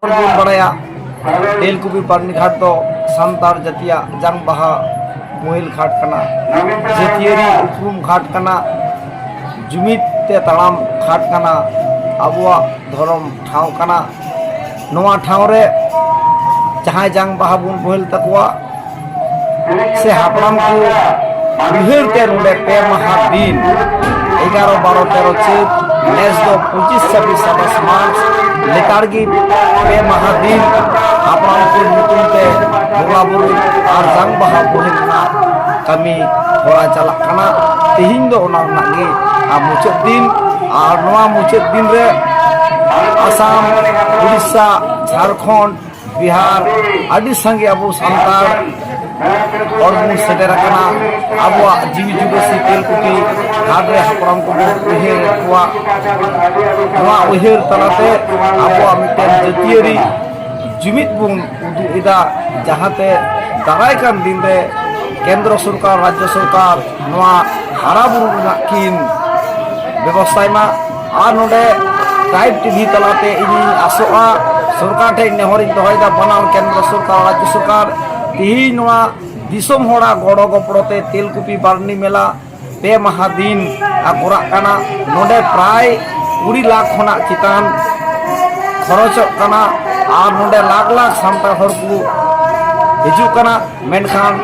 बड़ा तेलकुपी पानी घाट तो सानतार जातिया जंग बाहा महिल घाट कना जातियारी उपरूम घाट कना जुमित ते तालाम घाट कना आबुआ धर्म ठाव कना नोआ ठाव रे जहां जंग बाहा बुन महिल तकवा से हापड़ाम को उहर ते नोडे पे महा दिन 11, 12, 13 चैत नेस दो 25, 26, 27 मार्च लेतारगी पे महा दिन हापड़ाम को नुतुम ते बोला बुरु और जंग बाहा महिल कमी होरा चलक कना तिहिन दो ओना नागे आ मुचाद दिन और नोआ मुचाद दिन रे आसाम, उड़ीसा, झारखंड, बिहार आदि संगे अबो सानतार और सेटेर कना आबुआ जीवी जुगसी तेलकुपी घाट रे हापड़ाम को उहेर कुआ नोआ उहेर तलाते आबुआ मिटेन जातियारी जुमित बुन उदुइदा जहाते दाराय कान दिन रे केंद्र सरकार राज्य सरकार नोआ हारा बुरु किन व्यवस्था मा आ नोडे टाइप टीवी तलाते इनी आसोआ सरकार ठे नेहर दहयदा बनाव केंद्र सरकार राज्य सरकार तिही नोआ दिसोम होड़ा गड़ो गपड़ोते तेलकुपी बारनी मेला पे महा दिन आकोरा कना नोडे प्राय 20 लाख खना चितान खरच कना और नोडे लाख लाख सानतार हर को हिजू कना मेनखान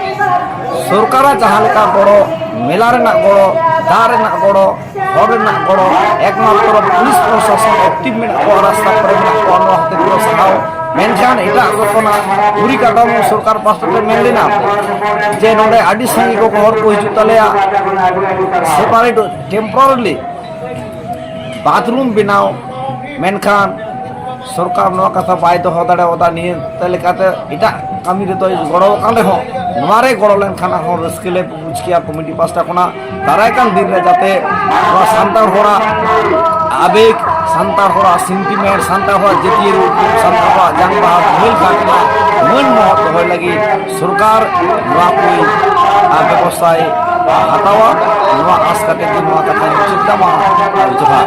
सरकारा जहां लेका गड़ो मेला रेना गड़ो दा रेना गड़ो हर रेना गड़ो एकमात्र पुलिस प्रशासन एक्टिव मेना को रास्ता पर मेना को नो हते को सहाव मेनखान एटा घटना पूरी काटामो सरकार पास्ते मेलेना जे नोडे आदि संगी को हर को हिजू तलेया सेपारेट टेम्पोरली बाथरूम बनाओ मेनखान सरकार नोआ कथा बाय दो दाड़े ओदा निये तलेकाते एटा कमी रे तो गड़ो काले हो नोआरे गड़ो लेन खाना हो रस्केले बुझ किया कमिटी पास्टा कोना दाराय कान दिन रे जाते नोआ सानतार होड़ा आवेग सानतार होड़ा सेंटिमेंट सानतार होड़ा जतियरी सानतार होड़ा जंग बाहा महिल घाटना मन महत होय लगी सरकार नोआ कोई व्यवस्था हतावा नोआ आस कते नोआ कथा चिंता मा जोहा।